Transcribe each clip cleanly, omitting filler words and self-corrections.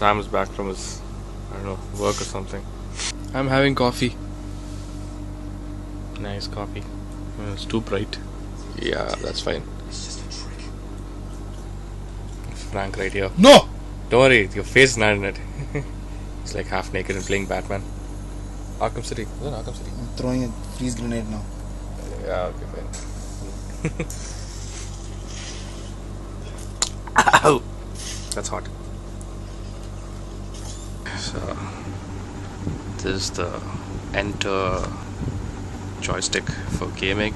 Sam's back from his, I don't know, work or something. I'm having coffee. Nice coffee. It's too bright. Yeah, that's fine. Frank right here. No! Don't worry, your face is not in it. He's like half naked and playing Batman. Arkham City. Is it Arkham City? I'm throwing a freeze grenade now. Yeah, okay, fine. Ow! That's hot. So, this is the Enter joystick for gaming.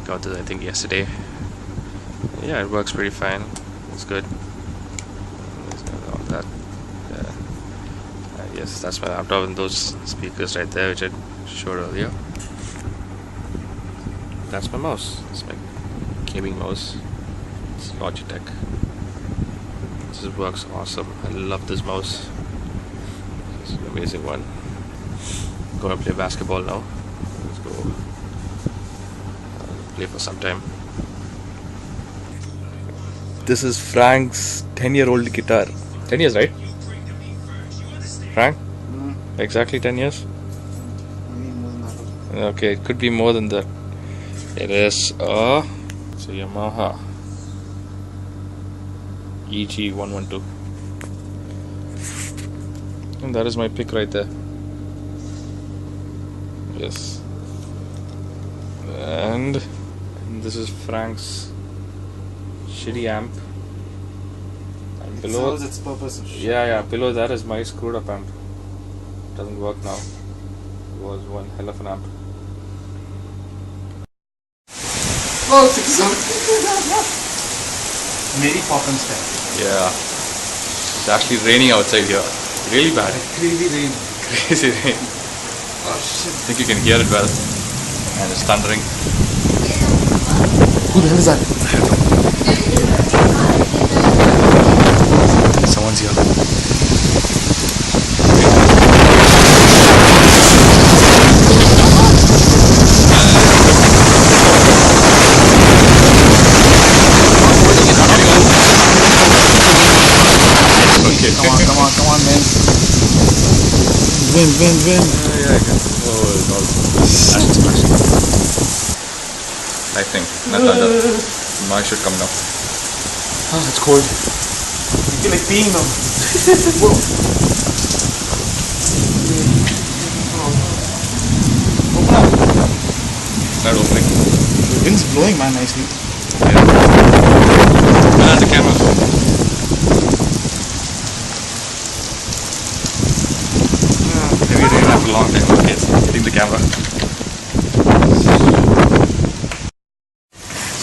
Got this I think yesterday. Yeah, it works pretty fine. It's good. All that. Yes, that's my laptop and those speakers right there which I showed earlier. That's my mouse. It's my gaming mouse. It's Logitech. This works awesome. I love this mouse. It's an amazing one. Gonna play basketball now. Let's go play for some time. This is Frank's 10-year-old guitar. 10 years, right? Frank? Exactly 10 years? Maybe more than that. Okay, it could be more than that. It is a Yamaha EG112. And that is my pick right there. Yes. And this is Frank's shitty amp. And It serves its purpose. yeah, below that is my screwed up amp. Doesn't work now. It was one hell of an amp. Oh, 6-0. Mary Poppins style. Yeah. It's actually raining outside here. Really bad. Crazy rain. Crazy rain. Oh shit. I think you can hear it well. And it's thundering. Who the hell is that? Someone's here. Come on, man. Win. Yeah, I guess. Oh, it's all smashing. I think. Not thunder. Noise should come now. Oh, it's cold. You feel like peeing now. Whoa. Open up. Not opening. The wind's blowing, man, nicely. Ah, the camera. Heavy rain after a long time. Okay, it's hitting the camera.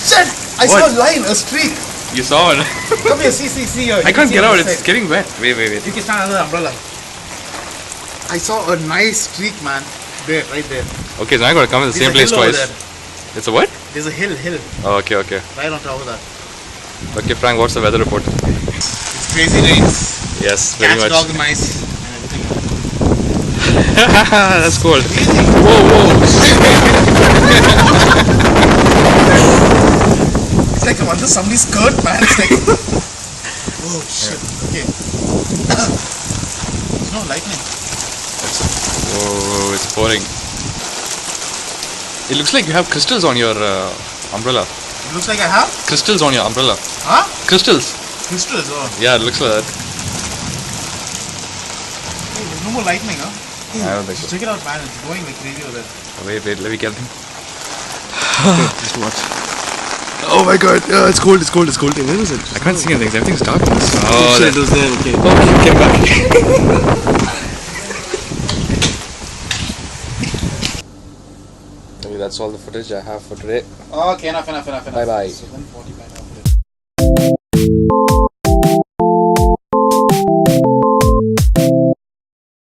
Shit! I What? saw a line, a streak. You saw it. Come here, see here. I can't get out. It's getting wet. Wait. You can stand under the umbrella. I saw a nice streak, man. There, right there. Okay, so I gotta come in the same place twice. It's a what? There's a hill. Oh, okay. Right on top of that. Okay, Frank, what's the weather report? It's crazy rains. Yes, very Cats, much. dogs, mice, and everything. That's cold. Whoa. It's like I'm under somebody's skirt, man. It's like, oh shit. Okay. There's no lightning. Whoa, it's pouring. It looks like you have crystals on your umbrella. It looks like I have. Crystals on your umbrella. Huh? Crystals. Crystals. Oh. Yeah, it looks like that. Hey, there's no more lightning, huh? I don't think so. Check it out, man. It's going like crazy over there. Wait, let me get them. Okay, just watch. Oh my god, it's cold. Where is it? I can't see anything. Everything's dark. Oh, shit, it was there. Okay. Okay, it came back. Okay, that's all the footage I have for today. Okay, enough. Bye bye. So 1:45 hours.